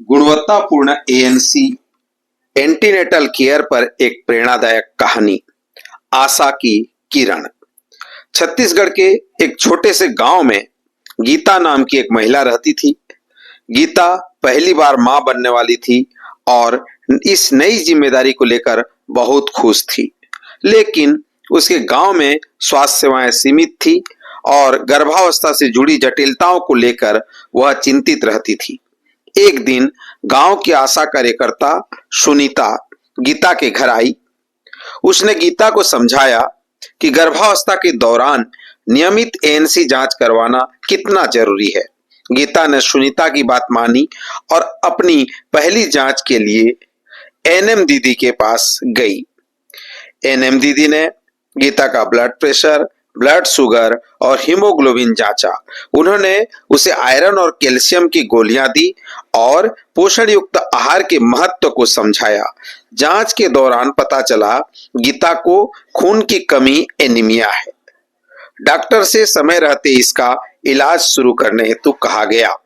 गुणवत्तापूर्ण ANC antenatal care पर एक प्रेरणादायक कहानी। आशा की किरण। छत्तीसगढ़ के एक छोटे से गांव में गीता नाम की एक महिला रहती थी। गीता पहली बार मां बनने वाली थी और इस नई जिम्मेदारी को लेकर बहुत खुश थी, लेकिन उसके गांव में स्वास्थ्य सेवाएं सीमित थी और गर्भावस्था से जुड़ी जटिलताओं को लेकर वह चिंतित रहती थी। एक दिन गांव की आशा कार्यकर्ता सुनीता गीता के घर आई। उसने गीता को समझाया कि गर्भावस्था के दौरान नियमित एएनसी जांच करवाना कितना जरूरी है। गीता ने सुनीता की बात मानी और अपनी पहली जांच के लिए एनएम दीदी के पास गई। एनएम दीदी ने गीता का ब्लड प्रेशर, ब्लड शुगर और हीमोग्लोबिन जांचा। उन्होंने उसे आयरन और कैल्शियम की गोलियां दी और पोषण युक्त आहार के महत्व को समझाया। जांच के दौरान पता चला गीता को खून की कमी एनीमिया है। डॉक्टर से समय रहते इसका इलाज शुरू करने हेतु कहा गया।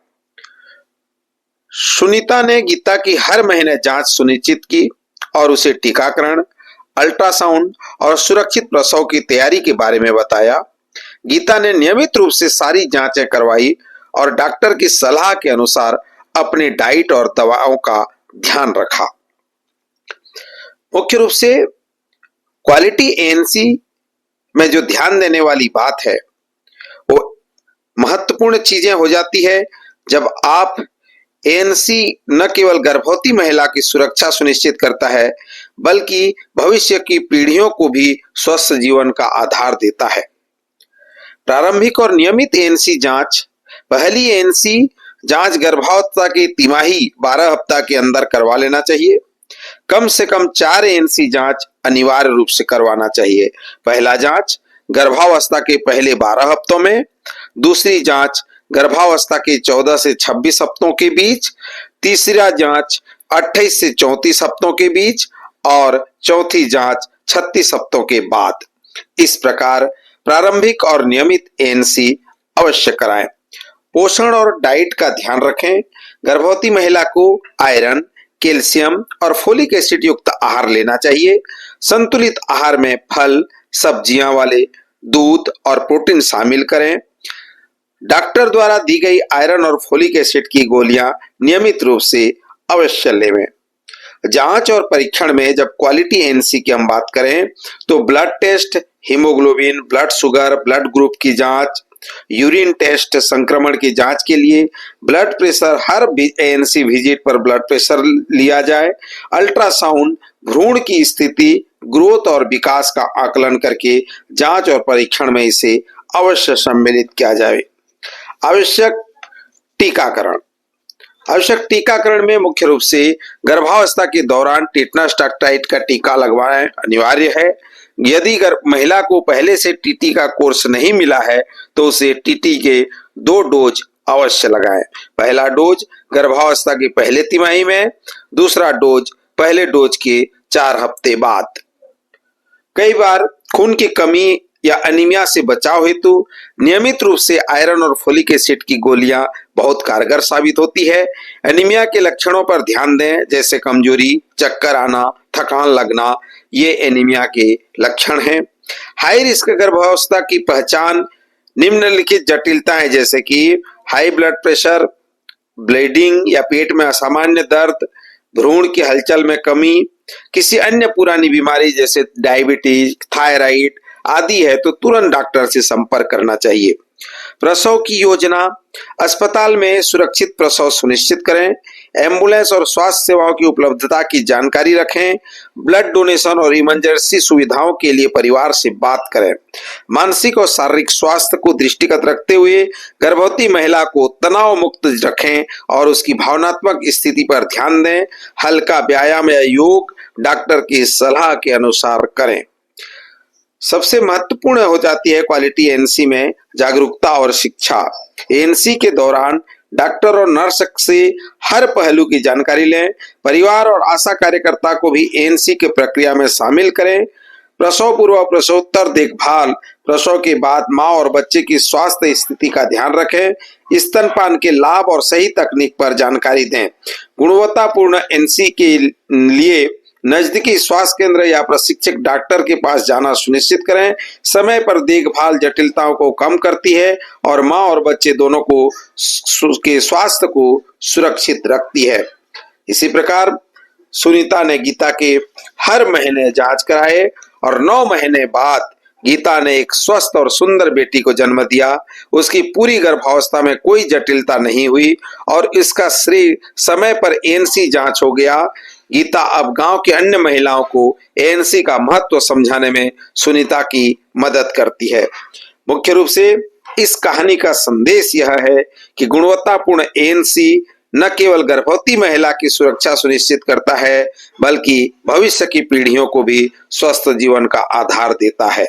सुनीता ने गीता की हर महीने जांच सुनिश्चित की और उसे टीकाकरण, अल्ट्रासाउंड और सुरक्षित प्रसव की तैयारी के बारे में बताया। गीता ने नियमित रूप से सारी जांचें करवाई और डॉक्टर की सलाह के अनुसार अपने डाइट और दवाओं का ध्यान रखा। मुख्य रूप से क्वालिटी एएनसी में जो ध्यान देने वाली बात है वो महत्वपूर्ण चीजें हो जाती है जब आप एएनसी न केवल गर्भवती महिला की सुरक्षा सुनिश्चित करता है बल्कि भविष्य की पीढ़ियों को भी स्वस्थ जीवन का आधार देता है। प्रारंभिक और नियमित एएनसी जांच। पहली एएनसी जांच गर्भावस्था की तिमाही 12 हफ्ता के अंदर करवा लेना चाहिए। कम से कम 4 एएनसी जांच अनिवार्य रूप से करवाना चाहिए। पहला जांच गर्भावस्था के पहले 12 हफ्तों में, दूसरी जांच गर्भावस्था के 14 से 26 हफ्तों के बीच, तीसरा जांच 28 से 34 हफ्तों के बीच और चौथी जांच 36 हफ्तों के बाद। इस प्रकार प्रारंभिक और नियमित एएनसी अवश्य कराएं। पोषण और डाइट का ध्यान रखें। गर्भवती महिला को आयरन, कैल्शियम और फोलिक एसिड युक्त आहार लेना चाहिए। संतुलित आहार में फल, सब्जियां वाले दूध और प्रोटीन शामिल करें। डॉक्टर द्वारा दी गई आयरन और फोलिक एसिड की गोलियां नियमित रूप से अवश्य लें। जांच और परीक्षण में जब क्वालिटी एएनसी की हम बात करें तो blood test, haemoglobin, blood sugar, blood group की जांच, यूरिन टेस्ट, संक्रमण की जांच के लिए ब्लड प्रेशर, हर एएनसी विजिट पर ब्लड प्रेशर लिया जाए। अल्ट्रासाउंड भ्रूण की स्थिति, ग्रोथ और विकास का आकलन करके जांच और परीक्षण में इसे अवश्य सम्मिलित किया जाए। आवश्यक टीकाकरण। आवश्यक टीकाकरण में मुख्य रूप से गर्भावस्था के दौरान टिटनस टाइफाइड का टीका लगवाना अनिवार्य है। यदि महिला को पहले से टीटी का कोर्स नहीं मिला है तो उसे टीटी के 2 डोज अवश्य लगाएं। पहला डोज गर्भावस्था के पहले तिमाही में, दूसरा डोज पहले डोज के 4 हफ्ते बाद। कई बार खून की कमी या अनीमिया से बचाव हेतु नियमित रूप से आयरन और फोलिक एसिड की गोलियां बहुत कारगर साबित होती है। एनीमिया के लक्षणों पर ध्यान दें, जैसे कमजोरी, चक्कर आना, थकान लगना, ये एनीमिया के लक्षण हैं। हाई रिस्क गर्भावस्था की पहचान निम्नलिखित जटिलताएं जैसे कि हाई ब्लड प्रेशर, ब्लीडिंग या पेट में असामान्य दर्द, भ्रूण की हलचल में कमी, किसी अन्य पुरानी बीमारी जैसे डायबिटीज, थायराइड आदि है तो तुरंत डॉक्टर से संपर्क करना चाहिए। प्रसव की योजना। अस्पताल में सुरक्षित प्रसव सुनिश्चित करें। एम्बुलेंस और स्वास्थ्य सेवाओं की उपलब्धता की जानकारी रखें। ब्लड डोनेशन और इमरजेंसी सुविधाओं के लिए परिवार से बात करें। मानसिक और शारीरिक स्वास्थ्य को दृष्टिगत रखते हुए गर्भवती महिला को तनाव मुक्त रखें और उसकी भावनात्मक स्थिति पर ध्यान दें। हल्का व्यायाम या योग डॉक्टर की सलाह के अनुसार करें। सबसे महत्वपूर्ण हो जाती है क्वालिटी एएनसी में जागरूकता और शिक्षा। एएनसी के दौरान डॉक्टर और नर्स से हर पहलू की जानकारी लें। परिवार और आशा कार्यकर्ता को भी एएनसी की प्रक्रिया में शामिल करें। प्रसव पूर्व और प्रसवोत्तर देखभाल, प्रसव के बाद मां और बच्चे की स्वास्थ्य स्थिति का ध्यान रखें, स्तनपान के लाभ और सही तकनीक पर जानकारी दें। गुणवत्तापूर्ण एनसी के लिए नजदीकी स्वास्थ्य केंद्र या प्रशिक्षक डॉक्टर के पास जाना सुनिश्चित करें। समय पर देखभाल जटिलताओं को कम करती है और मां और बच्चे दोनों को के स्वास्थ्य को सुरक्षित रखती है। इसी प्रकार सुनीता ने गीता के हर महीने जांच कराए और 9 महीने बाद गीता ने एक स्वस्थ और सुंदर बेटी को जन्म दिया। उसकी पूरी गर्भावस्था में कोई जटिलता नहीं हुई और इसका श्रेय समय पर एएनसी जांच हो गया। गीता अब गांव की अन्य महिलाओं को एएनसी का महत्व समझाने में सुनीता की मदद करती है। मुख्य रूप से इस कहानी का संदेश यह है कि गुणवत्तापूर्ण एएनसी न केवल गर्भवती महिला की सुरक्षा सुनिश्चित करता है, बल्कि भविष्य की पीढ़ियों को भी स्वस्थ जीवन का आधार देता है।